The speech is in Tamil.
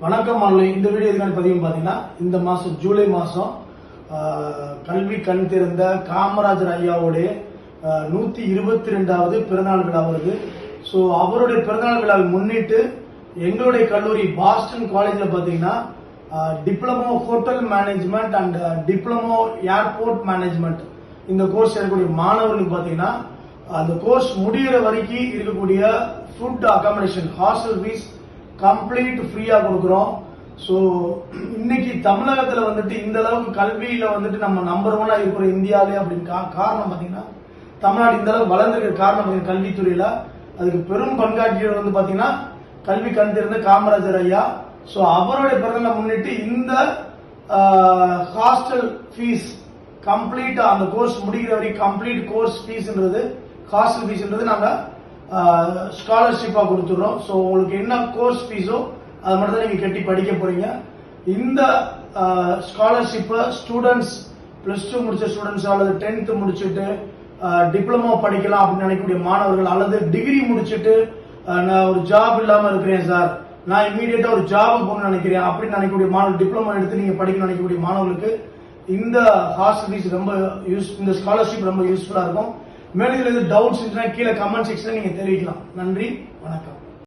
வணக்கம் மாணவர்களே, இந்த வீடியோ எதுக்கான பதிவு பார்த்தீங்கன்னா, இந்த மாசம் ஜூலை மாசம் கல்வி கண் திறந்த காமராஜர் ஐயாவுடைய 122வது பிறந்தநாள் விழா வருது. ஸோ அவருடைய பிறந்தநாள் விழாவை முன்னிட்டு எங்களுடைய கல்லூரி பாஸ்டன் காலேஜில் பார்த்தீங்கன்னா diploma hotel management and diploma airport management இந்த கோர்ஸ் எடுக்கக்கூடிய மாணவர்களுக்கு பார்த்தீங்கன்னா அந்த கோர்ஸ் முடிகிற வரைக்கும் இருக்கக்கூடிய food accommodation hostel fees complete ஃப்ரீயா கொடுக்குறோம். ஸோ இன்னைக்கு தமிழகத்துல வந்துட்டு இந்த அளவுக்கு கல்வியில வந்துட்டு நம்ம நம்பர் 1 இருக்கிற இந்தியாவிலே அப்படின்னு காரணம் பாத்தீங்கன்னா தமிழ்நாடு இந்த அளவுக்கு வளர்ந்துருக்க காரணம் பாத்தீங்கன்னா கல்வித்துறையில அதுக்கு பெரும் பங்காற்றியவர் வந்து பாத்தீங்கன்னா கல்வி கண் திறந்த காமராஜர் ஐயா. ஸோ அவருடைய பிறந்தநாளை முன்னிட்டு இந்த ஹாஸ்டல் ஃபீஸ் கம்ப்ளீட் அந்த கோர்ஸ் முடிக்கிற வரைக்கும் கம்ப்ளீட் கோர்ஸ் ஃபீஸ்ன்றது ஹாஸ்டல் ஃபீஸ்ன்றது நாங்க ஸ்காலர்ஷிப்பா கொடுத்துடுறோம். ஸோ உங்களுக்கு என்ன கோர்ஸ் ஃபீஸோ அதை மட்டும் தான் நீங்க கட்டி படிக்க போறீங்க. இந்த ஸ்காலர்ஷிப்பை ஸ்டூடெண்ட்ஸ் +2 முடிச்ச ஸ்டூடெண்ட்ஸ் அல்லது 10th முடிச்சுட்டு டிப்ளமோ படிக்கலாம் அப்படின்னு நினைக்கக்கூடிய மாணவர்கள் அல்லது டிகிரி முடிச்சுட்டு நான் ஒரு ஜாப் இல்லாம இருக்கிறேன் சார், நான் இமீடியட்டா ஒரு ஜாப் போகணும்னு நினைக்கிறேன் அப்படின்னு நினைக்கக்கூடிய மாணவர் டிப்ளமோ எடுத்து நீங்க படிக்கணும்னு நினைக்கக்கூடிய மாணவர்களுக்கு இந்த ஹாஸ்டல் ஃபீஸ் ரொம்ப இந்த ஸ்காலர்ஷிப் ரொம்ப யூஸ்ஃபுல்லா இருக்கும். மேலும் இதுல டவுட்ஸ் இருந்துச்சுன்னா கீழே கமெண்ட் செக்ஷன்ல நீங்க தெரிவிக்கலாம். நன்றி, வணக்கம்.